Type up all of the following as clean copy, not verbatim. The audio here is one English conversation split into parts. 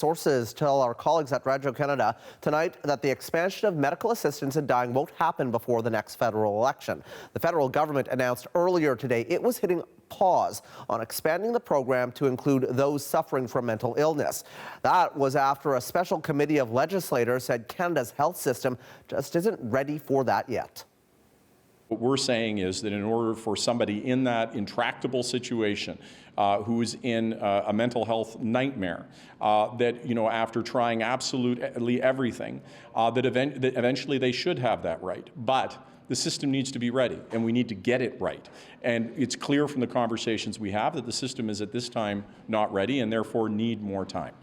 Sources tell our colleagues at Radio Canada tonight that the expansion of medical assistance in dying won't happen before the next federal election. The federal government announced earlier today it was hitting pause on expanding the program to include those suffering from mental illness. That was after a special committee of legislators said Canada's health system just isn't ready for that yet. What we're saying is that in order for somebody in that intractable situation who's in a mental health nightmare, that, after trying absolutely everything, that eventually they should have that right. But the system needs to be ready, and we need to get it right. And it's clear from the conversations we have that the system is at this time not ready and therefore need more time.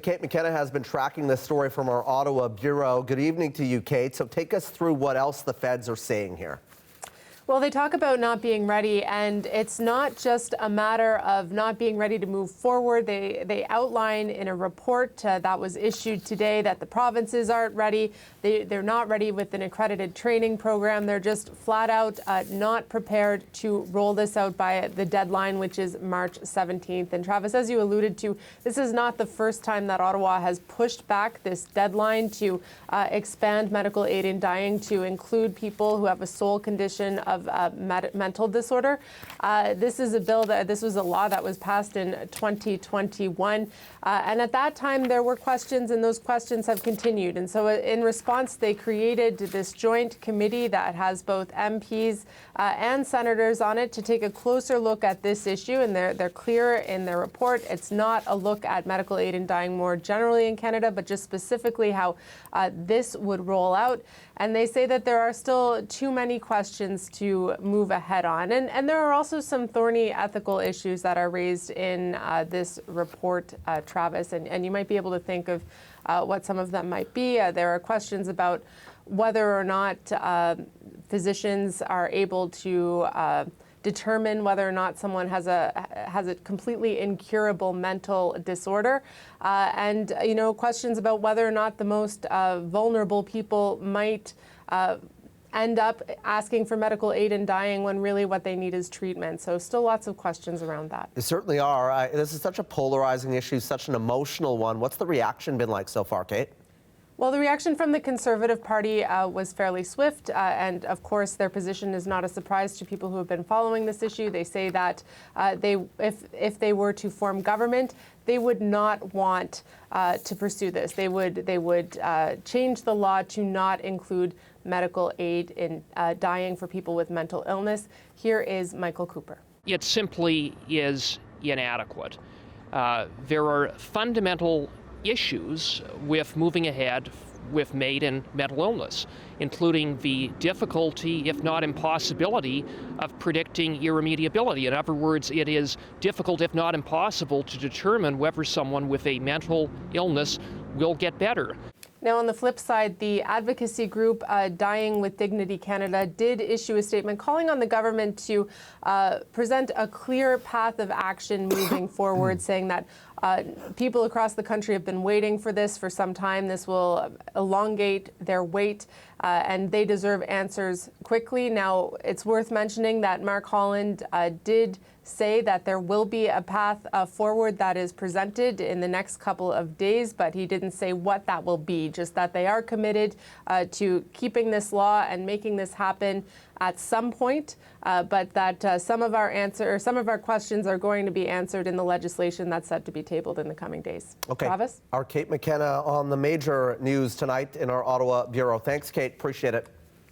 Kate McKenna has been tracking this story from our Ottawa bureau. Good evening to you, Kate. So take us through what else the feds are saying here. Well, they talk about not being ready, and it's not just a matter of not being ready to move forward. They outline in a report that was issued today that the provinces aren't ready. They're not ready with an accredited training program. They're just flat out not prepared to roll this out by the deadline, which is March 17th. And Travis, as you alluded to, this is not the first time that Ottawa has pushed back this deadline to expand medical aid in dying to include people who have a sole condition of mental disorder. This is a bill this was a law that was passed in 2021. And at that time, there were questions, and those questions have continued. And so in response, they created this joint committee that has both MPs and senators on it to take a closer look at this issue. And they're clear in their report. It's not a look at medical aid in dying more generally in Canada, but just specifically how this would roll out. And they say that there are still too many questions to move ahead on. And there are also some thorny ethical issues that are raised in this report, Travis, and you might be able to think of what some of them might be. There are questions about whether or not physicians are able to determine whether or not someone has a completely incurable mental disorder, and questions about whether or not the most vulnerable people might end up asking for medical aid in dying when really what they need is treatment. So still lots of questions around that. There certainly are. This is such a polarizing issue, such an emotional one. What's the reaction been like so far, Kate? Well, the reaction from the Conservative Party was fairly swift, and of course their position is not a surprise to people who have been following this issue. They say that if they were to form government, they would not want to pursue this. They would change the law to not include medical aid in dying for people with mental illness. Here is Michael Cooper. It simply is inadequate. There are fundamental issues with moving ahead with MAID and mental illness, including the difficulty, if not impossibility, of predicting irremediability. In other words, it is difficult, if not impossible, to determine whether someone with a mental illness will get better. Now, on the flip side, the advocacy group Dying with Dignity Canada did issue a statement calling on the government to present a clear path of action moving forward, saying that people across the country have been waiting for this for some time. This will elongate their wait, and they deserve answers quickly. Now, it's worth mentioning that Mark Holland did say that there will be a path forward that is presented in the next couple of days, but he didn't say what that will be, just that they are committed to keeping this law and making this happen at some point, but that some of our questions are going to be answered in the legislation that's set to be tabled in the coming days. Okay. Travis? Our Kate McKenna on the major news tonight in our Ottawa bureau. Thanks, Kate. Appreciate it.